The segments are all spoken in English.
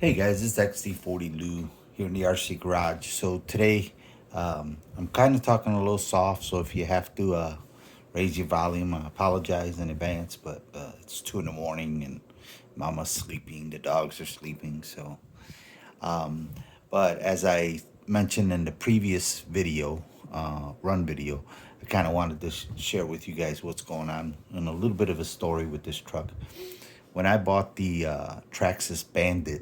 Hey guys, it's XD40 Lou here in the RC Garage. So today, I'm kind of talking a little soft, so if you have to raise your volume, I apologize in advance, but it's 2 in the morning and mama's sleeping, the dogs are sleeping. But as I mentioned in the previous video, run video, I kind of wanted to share with you guys what's going on and a little bit of a story with this truck. When I bought the Traxxas Bandit,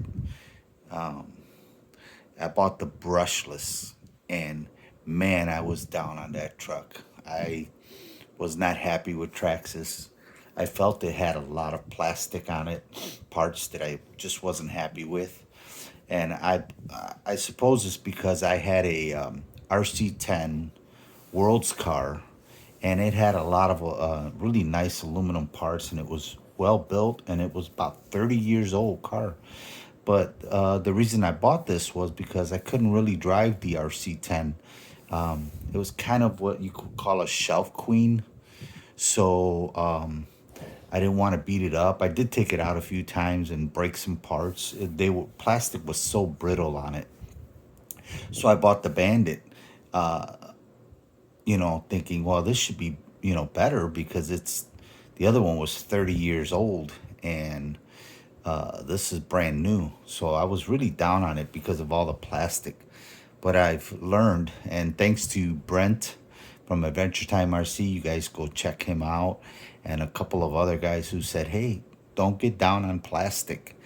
I bought the Brushless, and man, I was down on that truck. I was not happy with Traxxas. I felt it had a lot of plastic on it, parts that I just wasn't happy with, and I suppose it's because I had a RC10 World's car, and it had a lot of really nice aluminum parts, and it was well built, and it was about 30 years old car. But the reason I bought this was because I couldn't really drive the RC10. It was kind of what you could call a shelf queen. So I didn't want to beat it up. I did take it out a few times and break some parts. Plastic was so brittle on it. So I bought the Bandit, thinking, well, this should be, better because the other one was 30 years old, and this is brand new. So I was really down on it because of all the plastic. But I've learned, and thanks to Brent from Adventure Time RC, you guys go check him out, and a couple of other guys who said, hey, don't get down on plastic.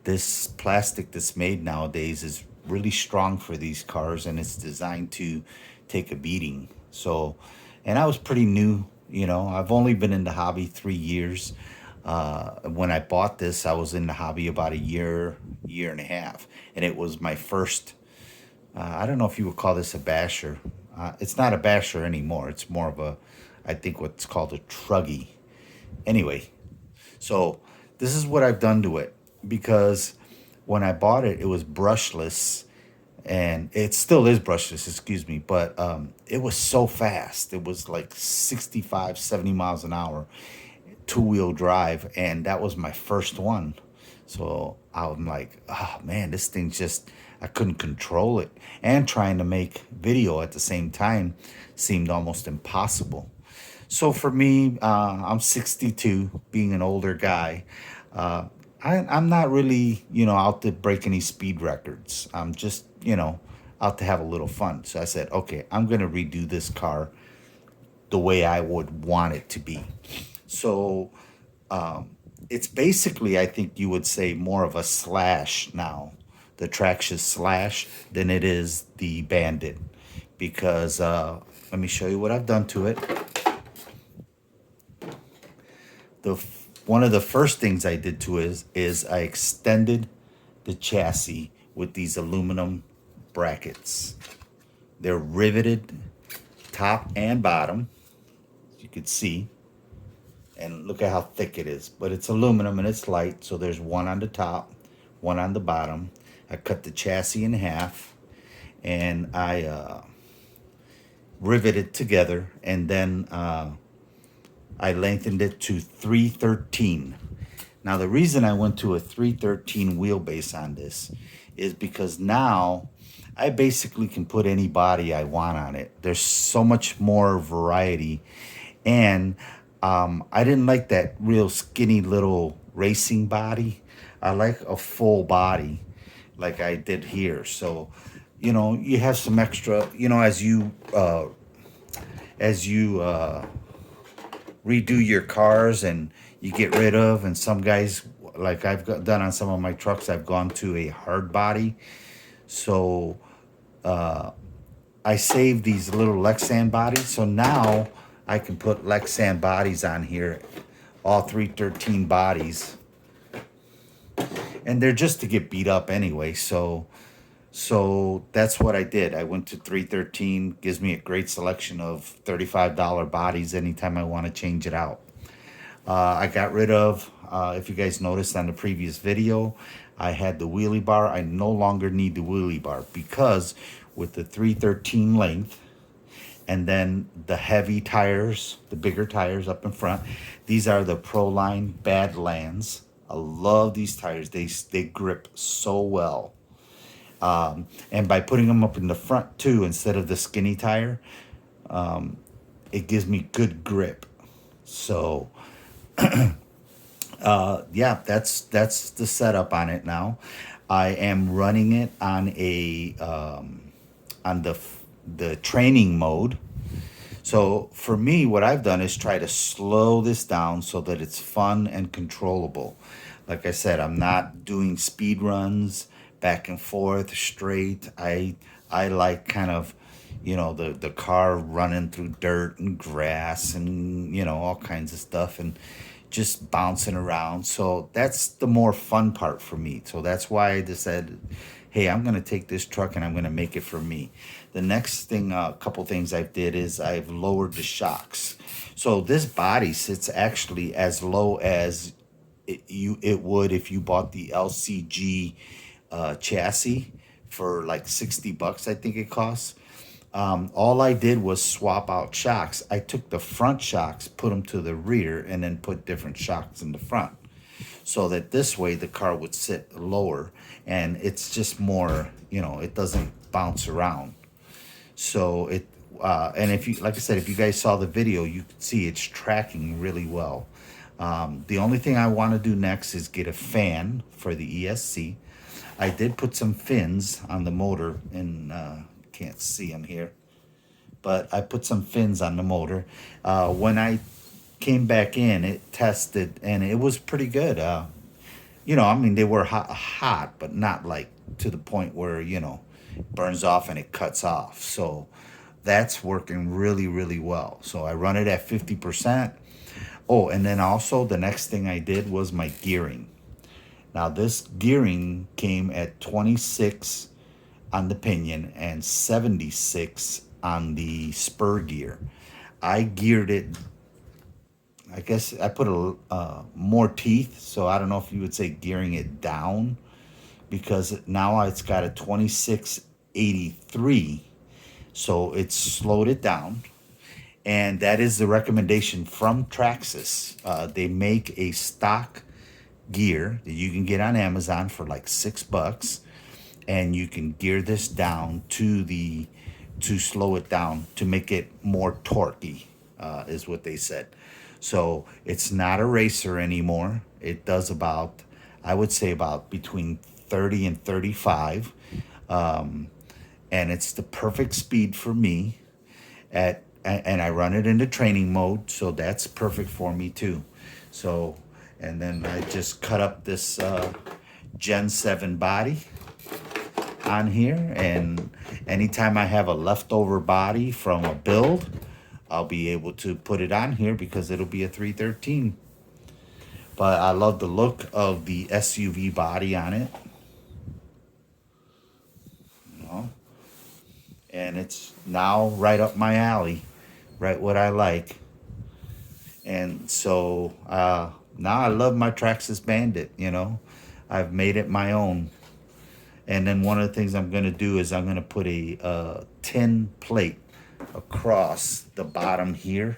This plastic that's made nowadays is really strong for these cars, and it's designed to take a beating. So, and I was pretty new, I've only been in the hobby 3 years. When I bought this, I was in the hobby about a year and a half, and it was my first. I don't know if you would call this a basher. It's not a basher anymore. It's more of I think what's called a truggy. Anyway, so this is what I've done to it, because when I bought it, it was brushless, and it still is brushless, excuse me, but it was so fast. It was like 65, 70 miles an hour, two-wheel drive, and that was my first one. So I'm like, oh man, this thing just, I couldn't control it, and trying to make video at the same time seemed almost impossible. So for me, I'm 62, being an older guy. I'm not really, out to break any speed records. I'm just, out to have a little fun. So I said, okay, I'm going to redo this car the way I would want it to be. So it's basically, I think you would say, more of a slash now, the Traxxas slash, than it is the Bandit. Because let me show you what I've done to it. One of the first things I did to it is I extended the chassis with these aluminum brackets. They're riveted top and bottom, as you can see. And look at how thick it is. But it's aluminum and it's light, so there's one on the top, one on the bottom. I cut the chassis in half, and I riveted together, and then I lengthened it to 313. Now, the reason I went to a 313 wheelbase on this is because now I basically can put any body I want on it. There's so much more variety. And I didn't like that real skinny little racing body. I like a full body like I did here. So, you have some extra, as you redo your cars and you get rid of, and some guys, like done on some of my trucks, I've gone to a hard body. So I saved these little Lexan bodies, so now I can put Lexan bodies on here, all 313 bodies, and they're just to get beat up anyway. So that's what I did. I went to 313. Gives me a great selection of $35 bodies anytime I want to change it out. I got rid of, if you guys noticed on the previous video, I had the wheelie bar. I no longer need the wheelie bar, because with the 313 length, and then the heavy tires, the bigger tires up in front, these are the Proline BadLands I love these tires. They grip so well. And by putting them up in the front too, instead of the skinny tire, it gives me good grip. So yeah, that's the setup on it now. I am running it on on the training mode. So for me, what I've done is try to slow this down so that it's fun and controllable. Like I said, I'm not doing speed runs back and forth straight. I like kind of, the car running through dirt and grass and all kinds of stuff and just bouncing around. So that's the more fun part for me. So that's why I decided, hey, I'm going to take this truck and I'm going to make it for me. The next thing, a couple things I did is I've lowered the shocks. So this body sits actually as low as it would if you bought the LCG chassis for like 60 bucks, I think it costs. All I did was swap out shocks. I took the front shocks, put them to the rear, and then put different shocks in the front, so that this way the car would sit lower and it's just more, it doesn't bounce around. So and if you, like I said, if you guys saw the video, you can see it's tracking really well. The only thing I want to do next is get a fan for the ESC. I did put some fins on the motor, and can't see them here, but I put some fins on the motor. When I came back in, it tested, and it was pretty good. I mean, they were hot, but not like to the point where, it burns off and it cuts off. So that's working really, really well. So I run it at 50%. Oh, and then also the next thing I did was my gearing. Now this gearing came at 26 on the pinion and 76 on the spur gear. I geared it, I guess I put more teeth, so I don't know if you would say gearing it down, because now it's got a 2683, so it's slowed it down. And that is the recommendation from Traxxas. They make a stock gear that you can get on Amazon for like $6, and you can gear this down to slow it down to make it more torquey, is what they said. So it's not a racer anymore. It does about, I would say, about between 30 and 35, and it's the perfect speed for me. And I run it into training mode, so that's perfect for me too. So, and then I just cut up this Gen 7 body on here, and anytime I have a leftover body from a build, I'll be able to put it on here because it'll be a 313. But I love the look of the SUV body on it. And it's now right up my alley, right what I like. And so now I love my Traxxas Bandit, I've made it my own. And then one of the things I'm going to do is I'm going to put a tin plate across the bottom here.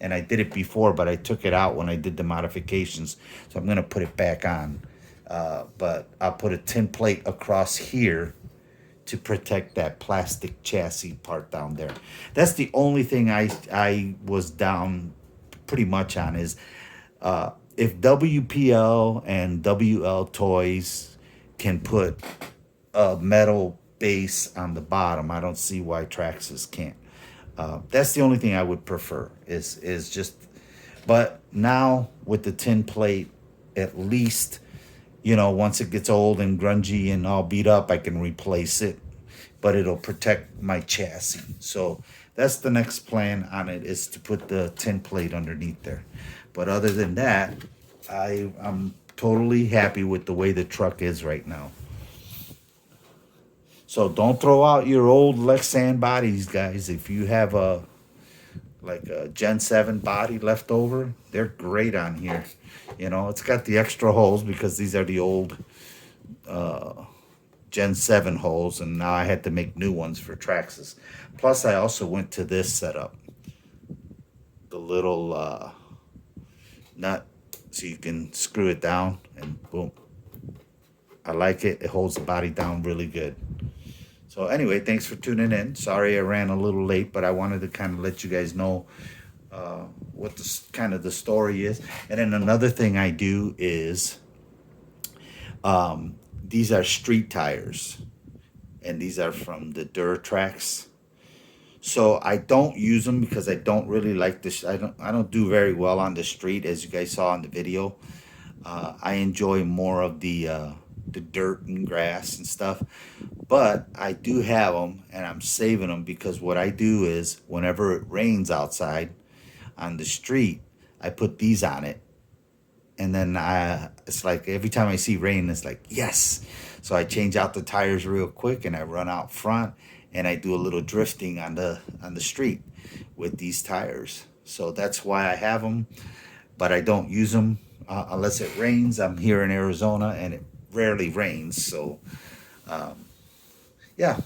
And I did it before, but I took it out when I did the modifications. So I'm going to put it back on. But I'll put a tin plate across here to protect that plastic chassis part down there. That's the only thing I was down pretty much on is if WPL and WL Toys can put a metal base on the bottom, I don't see why Traxxas can't. That's the only thing I would prefer is just, but now with the tin plate, at least, once it gets old and grungy and all beat up, I can replace it, but it'll protect my chassis. So that's the next plan on it, is to put the tin plate underneath there. But other than that, I'm totally happy with the way the truck is right now. So don't throw out your old Lexan bodies, guys. If you have a Gen 7 body left over, they're great on here. It's got the extra holes because these are the old Gen 7 holes, and now I had to make new ones for Traxxas. Plus, I also went to this setup. The little nut So you can screw it down and boom. I like it. It holds the body down really good. So anyway, thanks for tuning in. Sorry I ran a little late, but I wanted to kind of let you guys know what the kind of the story is. And then another thing I do is these are street tires, and these are from the Traxxas. So I don't use them because I don't really like this. I don't do very well on the street, as you guys saw in the video. I enjoy more of the dirt and grass and stuff. But I do have them, and I'm saving them because what I do is whenever it rains outside on the street, I put these on it. And then it's like every time I see rain, it's like, yes. So I change out the tires real quick and I run out front and I do a little drifting on the street with these tires. So that's why I have them, but I don't use them unless it rains. I'm here in Arizona and it rarely rains. So, yeah.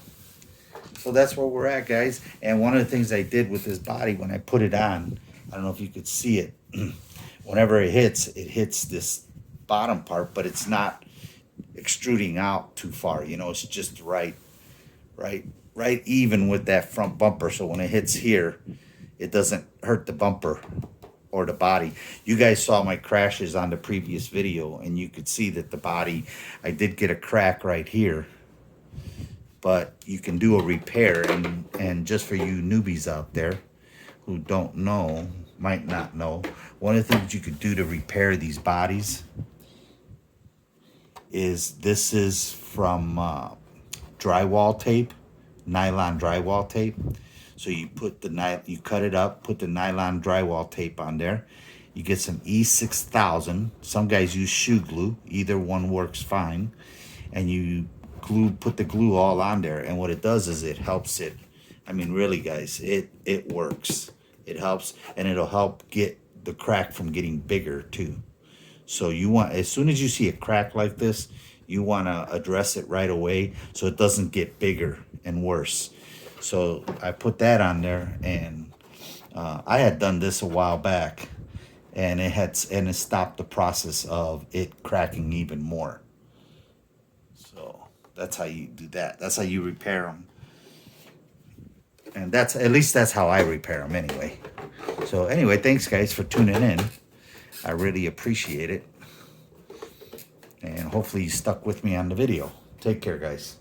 So that's where we're at, guys. And one of the things I did with this body when I put it on, I don't know if you could see it. Whenever it hits this bottom part, but it's not extruding out too far. You know, it's just right even with that front bumper. So when it hits here, it doesn't hurt the bumper or the body. You guys saw my crashes on the previous video, and you could see that the body, I did get a crack right here. But you can do a repair, and just for you newbies out there who don't know, might not know, one of the things you could do to repair these bodies is this is from drywall tape, nylon drywall tape. So you put you cut it up, put the nylon drywall tape on there. You get some E6000. Some guys use shoe glue. Either one works fine. And you put the glue all on there. And what it does is it helps it. I mean, really, guys, it works. It helps, and it'll help get the crack from getting bigger too. So you want, as soon as you see a crack like this, you want to address it right away so it doesn't get bigger and worse. So I put that on there, and I had done this a while back, and it stopped the process of it cracking even more. So that's how you do that. That's how you repair them. And at least that's how I repair them anyway. So anyway, thanks guys for tuning in. I really appreciate it. And hopefully you stuck with me on the video. Take care, guys.